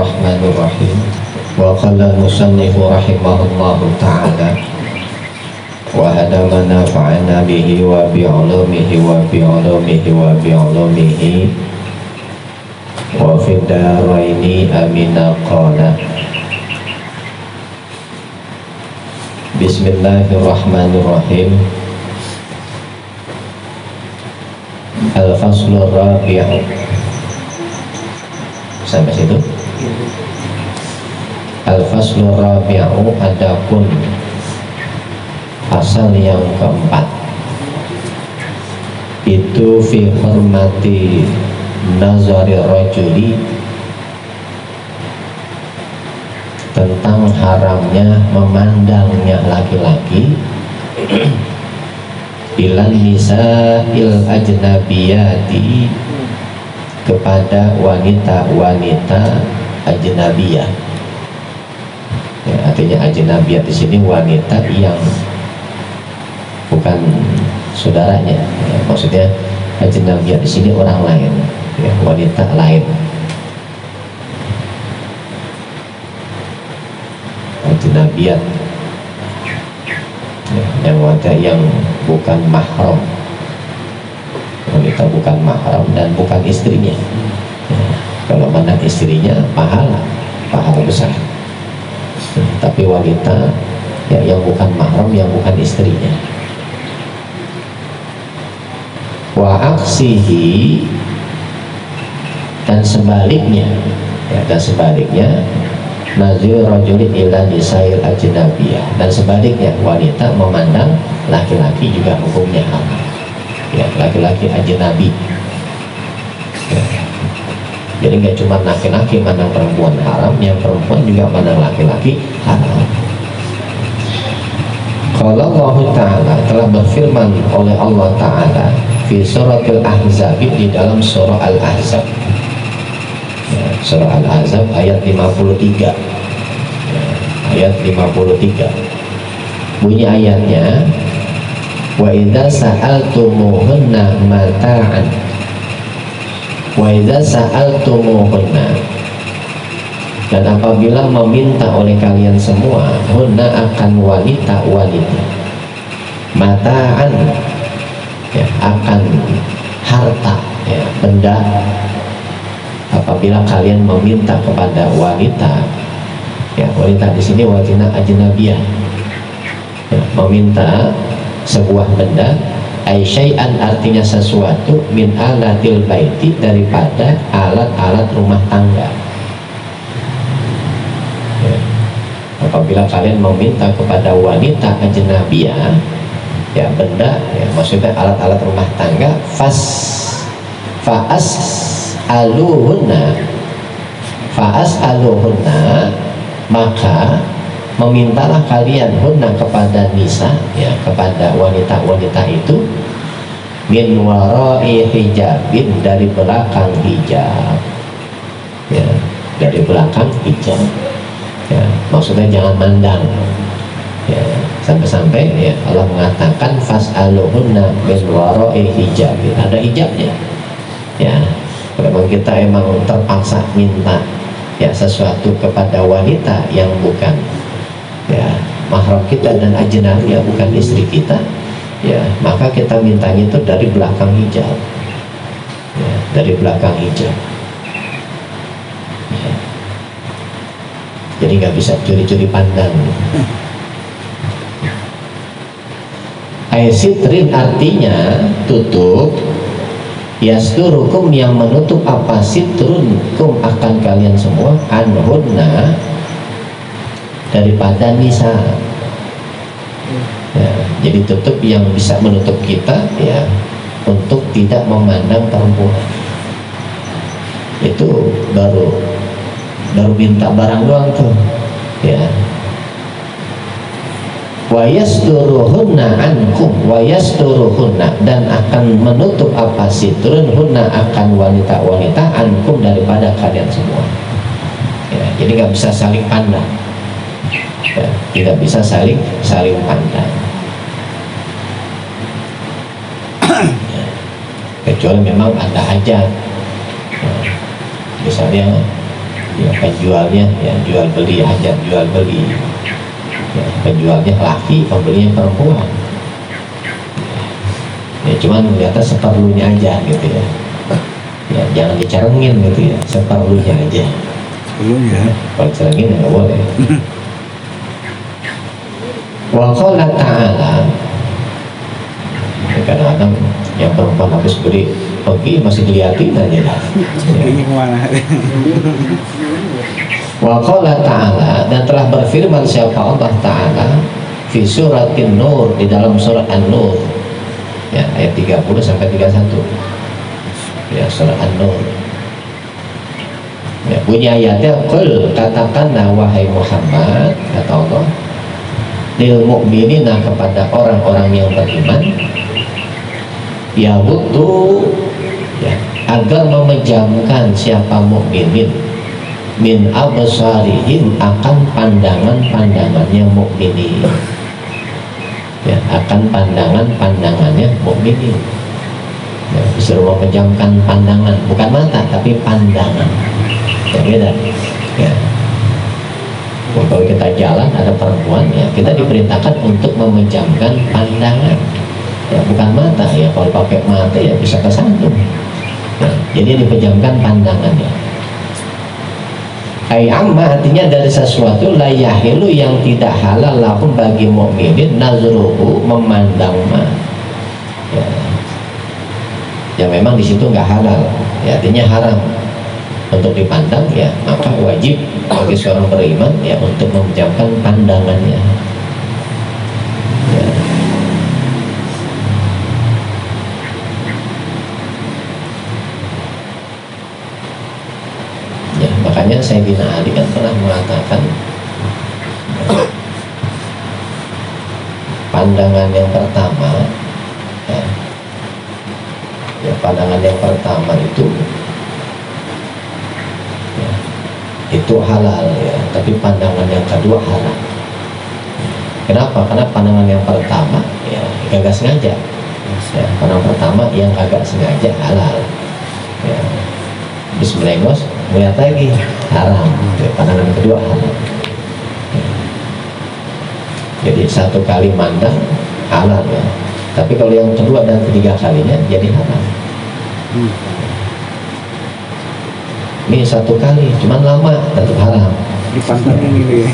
Bismillahirrahmanirrahim. Wa qala al-musannif rahimahullahu ta'ala wa hadamana fa'ana bihi wa bi'ulumihi wa bi'ulumihi wa bi'ulumihi wa fid daraini amina qala. Bismillahirrahmanirrahim. Al-faslur rabi'u. Sampai situ. Al-faslur rabi'u, adapun pasal yang keempat itu fi hormati nazari rajuli, tentang haramnya memandangnya laki-laki ilan nisa'il ajnabiyati, kepada wanita-wanita ajnabiyah. Ya, artinya ajnabiyah di sini wanita yang bukan saudaranya. Ya, maksudnya ajnabiyah di sini orang lain, ya, wanita lain. Ajnabiyah, ya, yang wanita yang bukan mahram. Wanita bukan mahram dan bukan istrinya. Ya, kalau mana istrinya pahala besar. Tapi wanita ya, yang bukan mahram, yang bukan istrinya. Wa aksihi, dan sebaliknya, ya, dan sebaliknya nazir rajuli ila nisail ajnabiyah, dan sebaliknya wanita memandang laki-laki juga hukumnya haram. Ya, laki-laki ajnabi. Ya. Jadi nggak cuma laki-laki mandang perempuan haram, yang perempuan juga mandang laki-laki haram. Kalau Allah Ta'ala telah berfirman oleh Allah Ta'ala fi suratul Ahzab, di dalam surah Al-Ahzab, ya, surah Al-Ahzab ayat 53, ya, ayat 53 bunyi ayatnya, wa idza sa'altumuhunna mata'an, wa idza sa'altumuhunna, dan apabila meminta oleh kalian semua, hunna akan wanita-wanita, mata'an, ya, akan harta, ya, benda. Apabila kalian meminta kepada wanita, ya, wanita di sini wanita ajnabiyah, ya, meminta sebuah benda, ay syai'an, artinya sesuatu, min alatil baiti, daripada alat-alat rumah tangga. Ya. Apabila kalian meminta kepada wanita ajnabiyah, ya, benda, ya, maksudnya alat-alat rumah tangga, fa'as aluhunna, maka memintalah kalian hunna, kepada nisa, ya, kepada wanita-wanita itu, min warai hijabin, dari belakang hijab, ya, dari belakang hijab, ya, maksudnya jangan mandang, ya, sampai-sampai, ya, Allah mengatakan fas'aluhunna min warai hijabin, ada hijabnya, ya. Kalau kita emang terpaksa minta, ya, sesuatu kepada wanita yang bukan, ya, mahram kita dan ajnabi, ya, bukan istri kita, ya, maka kita mintanya itu dari belakang hijab, ya, dari belakang hijab, ya. Jadi nggak bisa curi-curi pandang. Aisitrin, artinya tutup, yasturukum, yang menutup apa, sitrun kum, akan kalian semua, anhunna, daripada nisa, ya, jadi tutup yang bisa menutup kita, ya, untuk tidak memandang perempuan. Itu baru minta barang doang tuh, ya. Wa yasturuhunna ankum, wa yasturuhunna, dan akan menutup apa, sitrun hunna, akan wanita-wanita, ankum, daripada kalian semua, ya, jadi nggak bisa saling pandang, ya, tidak bisa saling pandang, ya, kecuali memang ada hajat, ya, misalnya ya, penjualnya ya jual beli, hajar jual beli ya, penjualnya laki, pembelinya perempuan ya, cuman melihatnya seperlunya aja gitu ya, ya jangan dicarengin gitu ya, seperlunya aja. Seperlunya. Kalau carengin ya nggak boleh. Wa qala ta'ala, kadang-kadang yang perempuan habis beli pergi masih dilihatin aja lah. Ini kemana? Wa qala ta'ala, dan telah berfirman siapa Allah Ta'ala fi suratin Nur, di dalam surat An-Nur ya, ayat 30 sampai 31 ya, surat An-Nur ya, bunyi ayatnya, qul, katakanlah wahai Muhammad, kata Allah, lil mu'minina, kepada orang-orang yang beriman, ya butuh ya, agar memejamkan siapa mukminin min absarihim, akan pandangan-pandangannya mukminin ya, akan pandangan-pandangannya mukminin ya, disuruh memejamkan pandangan, bukan mata tapi pandangan ya, beda ya. Kalau kita jalan ada perempuan ya, kita diperintahkan untuk memejamkan pandangan ya, bukan mata ya. Kalau pakai mata ya bisa kesandung ya, jadi dipejamkan pandangannya. Ai amma, artinya dari sesuatu la yahilu, yang tidak halal lahum bagi mukminin, nazruhu, memandang mah ya. Ya memang di situ nggak halal ya, artinya haram untuk dipandang ya, maka wajib bagi seorang beriman ya untuk memejamkan pandangannya ya. Ya, makanya Sayyidina Ali kan pernah mengatakan pandangan yang pertama ya, ya pandangan yang pertama itu itu halal ya, tapi pandangan yang kedua haram. Kenapa? Karena pandangan yang pertama ya kagak sengaja ya, pandangan pertama yang kagak sengaja halal ya, habis melengos melihat lagi haram ya, pandangan kedua haram ya. Jadi satu kali mandang halal ya, tapi kalau yang kedua dan ketiga kalinya jadi haram. Ini satu kali cuman lama tetap haram, Dipantangin ini.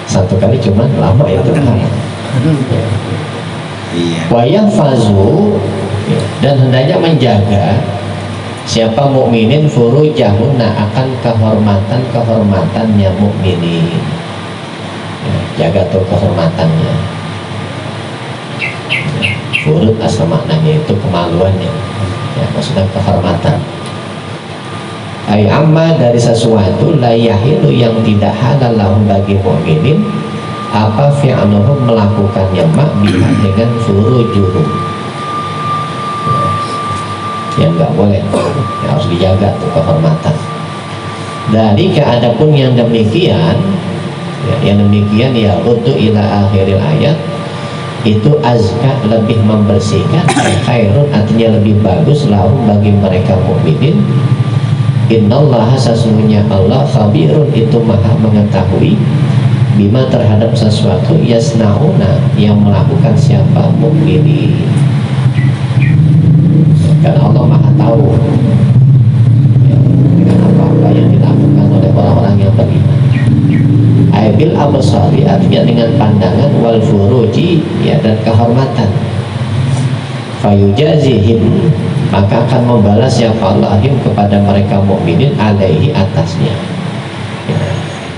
satu kali cuman lama ya tetap haram ya. Iya. Wayang fazu ya, dan hendaknya menjaga siapa mukminin furujahunna, akan kehormatannya mukminin ya, jaga tuh kehormatannya ya, furud asal maknanya itu kemaluannya ya, maksudnya kehormatan. Ay amma, dari sesuatu la yahilu, yang tidak halal lahum bagi mukminin, apa fi'aluhum, melakukannya mak biha, dengan furujuhum ya, yang nggak boleh ya, harus dijaga tuh kehormatan. Dari keadapun yang demikian ya, yang demikian ya untuk ila akhiril ayat, itu azka, lebih membersihkan, khairun, artinya lebih bagus, lahum bagi mereka mukminin. Innallaha, sesungguhnya Allah, khabirun, itu maha mengetahui, bima, terhadap sesuatu, yasnauna, yang melakukan siapa mukminin. Karena Allah maha tahu ya, dengan apa-apa yang dilakukan oleh orang-orang yang beriman. Aibil absari, artinya dengan pandangan, wal furuji ya, dan kehormatan. Fayujazihim, maka akan membalas siapa Allahim kepada mereka mukminin, alaihi, atasnya ya,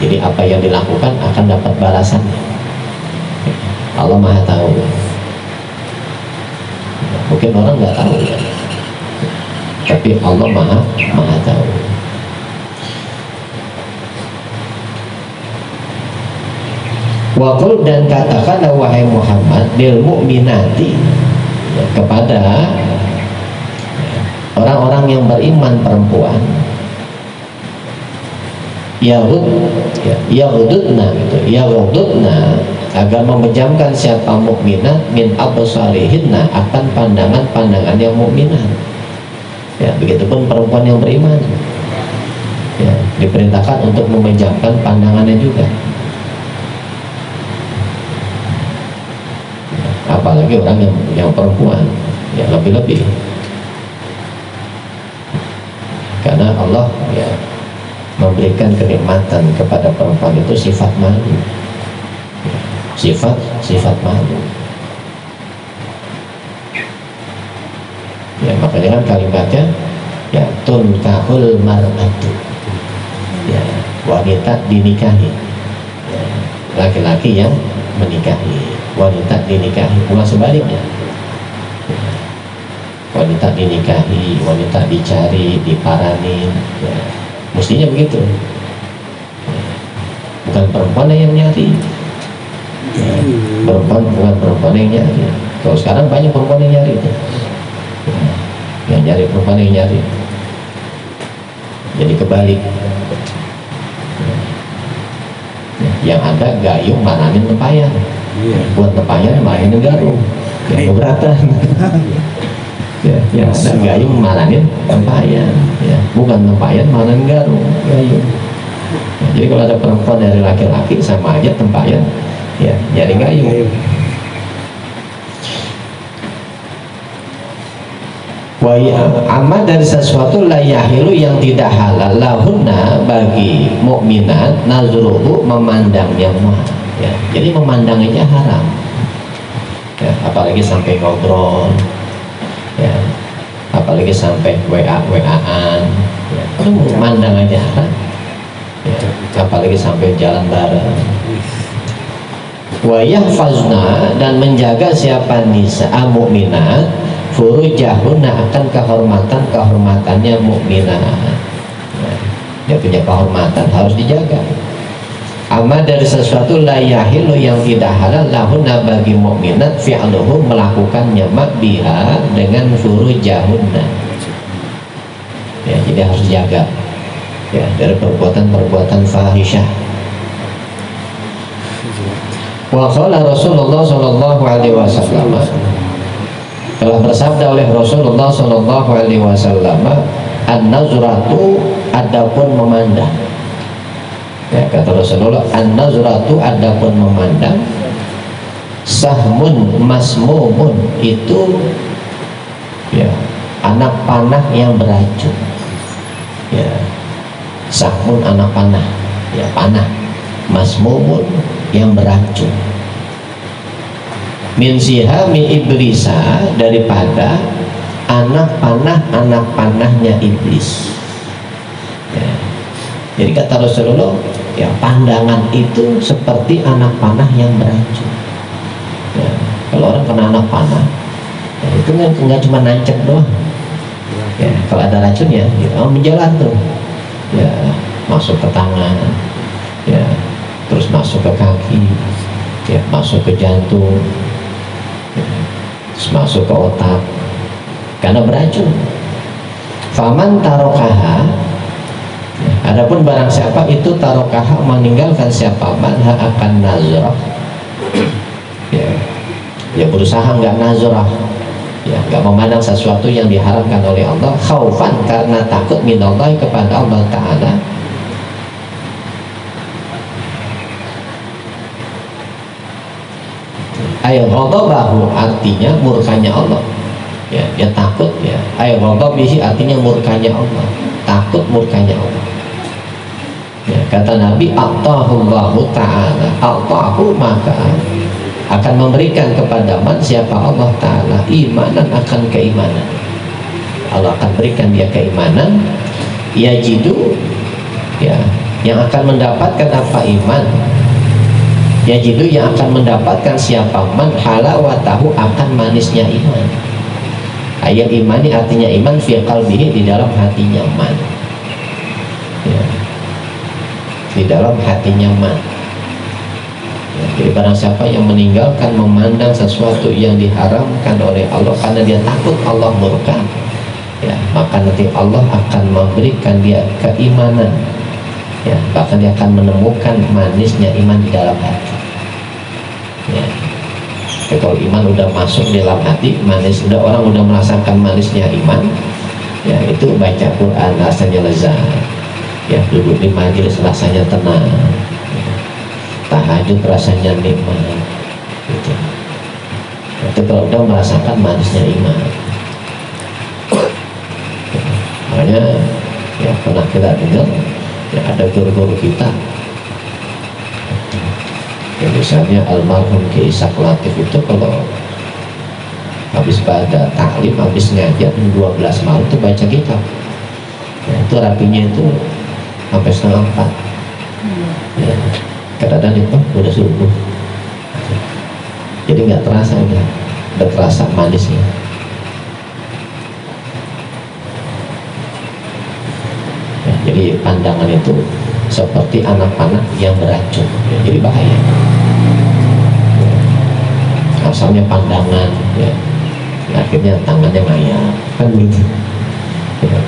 jadi apa yang dilakukan akan dapat balasannya ya, Allah maha tahu ya, mungkin orang nggak tahu ya, tapi Allah maha tahu. Wa qul, dan katakanlah wahai Muhammad, lil mu'minati ya, kepada orang-orang yang beriman perempuan, yaghududna gitu, yaghududna, agar memejamkan siapa mukminat min absarihinna, akan pandangan-pandangan yang mukminat ya, begitupun perempuan yang beriman ya, diperintahkan untuk memejamkan pandangannya juga. Apalagi orang yang perempuan, ya lebih-lebih. Karena Allah ya memberikan kenikmatan kepada perempuan itu sifat malu, sifat malu. Ya makanya kan kalimatnya ya tunkahul mar'atu, ya wanita dinikahi, ya, laki-laki yang menikahi, wanita dinikahi, bukan sebaliknya. Ya, wanita dinikahi, wanita dicari, diparanin, ya, mestinya begitu. Ya, bukan perempuan yang nyari, ya, bukan perempuan yang nyari. Kalau sekarang banyak perempuan yang nyari itu. Yang nyari perempuan yang nyari, jadi kebalik. Yang ada gayung maranin tempayan, buat tempayan maranin garung, ya keberatan. Ya, yang ada gayung maranin tempayan, ya bukan tempayan maranin garung, gayung. Ya, jadi kalau ada perempuan dari laki-laki sama aja tempayan, ya nyari gayung. Wa amal dari sesuatu la yahilu yang tidak halal lahunna bagi mukminat nazruhu memandangnya mah, ya. Jadi memandangnya haram, ya, apalagi sampai ngobrol, ya, apalagi sampai WA-WA-an, ya. Memandang aja haram, ya, apalagi sampai jalan bareng. Wa yahfazna dan menjaga siapa nisa mukminat furujahunna akan kehormatannya mukminat. Nah, dia punya kehormatan harus dijaga. Amma dari sesuatu la yahilu yang tidak halal lahunna bagi mukminat fi'luhu melakukannya biha dengan furujahunna. Ya, jadi harus dijaga ya dari perbuatan-perbuatan fahisyah. Wa qala Rasulullah sallallahu alaihi wasallam, telah bersabda oleh Rasulullah sallallahu alaihi wasallam, an-nazratu adapun memandang. Ya, kata Rasulullah, an-nazratu adapun memandang, sahmun masmumun itu ya anak panah yang beracun. Ya, sahmun anak panah, ya panah, masmumun yang beracun. Min sihami iblisa daripada anak panahnya iblis. Ya. Jadi kata Rasulullah, ya pandangan itu seperti anak panah yang beracun. Ya. Kalau orang kena anak panah, ya, itu nggak cuma nancep doang. Ya, kalau ada racun ya, menjalan tuh. Ya, masuk ke tangan, ya, terus masuk ke kaki, ya, masuk ke jantung. Masuk ke otak karena beracun. Faman tarokaha, adapun barang siapa itu tarokaha meninggalkan siapa manha akan nazrah, ya berusaha nggak nazrah, ya nggak memandang sesuatu yang diharamkan oleh Allah, khaufan karena takut minallahi kepada Allah Ta'ala, ayat ghadabahu artinya murkanya Allah, ya dia takut, ya ayat ghadabihi artinya murkanya Allah, takut murkanya Allah. Ya, kata Nabi, a'tahullahu ta'ala, a'tahu maka akan memberikan kepada man siapa Allah Ta'ala imanan akan keimanan. Allah akan berikan dia keimanan, yajidu, ya yang akan mendapatkan apa iman, yajidu yang akan mendapatkan siapa man halawatahu akan manisnya iman. Ayat imani artinya iman fi qalbihi di dalam hatinya man, ya, di dalam hatinya man. Ya, jadi barang siapa yang meninggalkan memandang sesuatu yang diharamkan oleh Allah karena dia takut Allah murka, ya maka nanti Allah akan memberikan dia keimanan, ya bahkan dia akan menemukan manisnya iman di dalam hati. Ya. Kalau iman udah masuk di dalam hati, manis, orang udah merasakan manisnya iman, ya itu baca Quran rasanya lezat, ya duduk di majelis rasanya tenang, tahajud rasanya nikmat gitu. Itu kalau udah merasakan manisnya iman. Makanya ya pernah kita dengar ya ada guru-guru kita ya, misalnya almarhum Ki Ishaq Latif itu kalau habis pada taklim, habis ngajar 12 malam itu baca kitab ya, itu rapinya itu sampai setengah 4 ya, kadang-kadang itu udah subuh, jadi nggak terasa, udah terasa manisnya. Ya, jadi pandangan itu seperti anak panah yang beracun ya, jadi bahaya ya, asalnya pandangan ya, akhirnya tangannya ngayap kan begitu ya.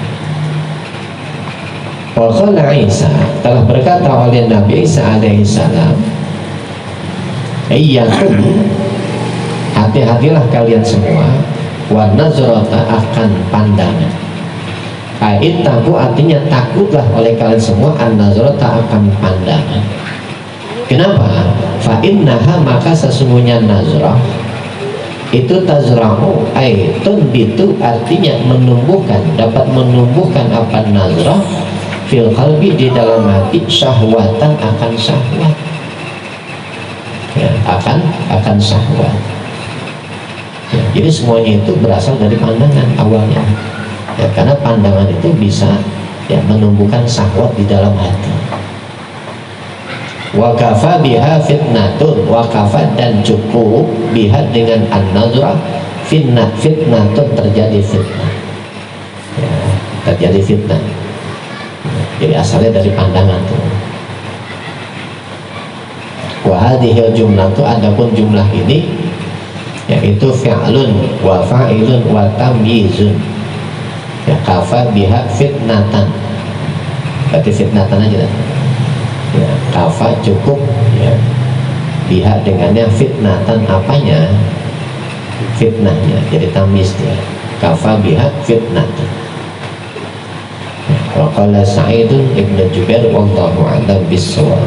Waqala Isa, telah berkata oleh Nabi Isa alaihi salam, iyyakum, hati-hatilah kalian semua, wa nazrata, akan pandangan. A'ittaku, artinya takutlah oleh kalian semua, an nazrata, akan pandangan. Kenapa? Fa innaha, maka sesungguhnya nazrah itu tazrahu tunbitu, artinya menumbuhkan, dapat menumbuhkan apa nazrah fil qalbi, di dalam hati, syahwatan, akan syahwat ya, akan syahwat ya, jadi semuanya itu berasal dari pandangan awalnya ya, karena pandangan itu bisa ya menumbuhkan syahwat di dalam hati. Wakafa biha fitnatun, wakafa, dan cukup biha dengan an-nazrah fitnatun, terjadi fitnah ya, terjadi fitnah. Jadi asalnya dari pandangan tuh. Wa hadhil jumlah tuh, adapun jumlah ini yaitu fi'lun wa fa'ilun wa tamyizun. Ya, kafa biha fitnatan. Berarti fitnatan aja dah. Ya, kafa cukup ya. Biha dengannya fitnatan, apanya? Fitnahnya. Jadi tamyiz dia. Kafa biha fitnatan. Wa qala Sa'idun ibn Jubair wallahu a'lam bis-shawab.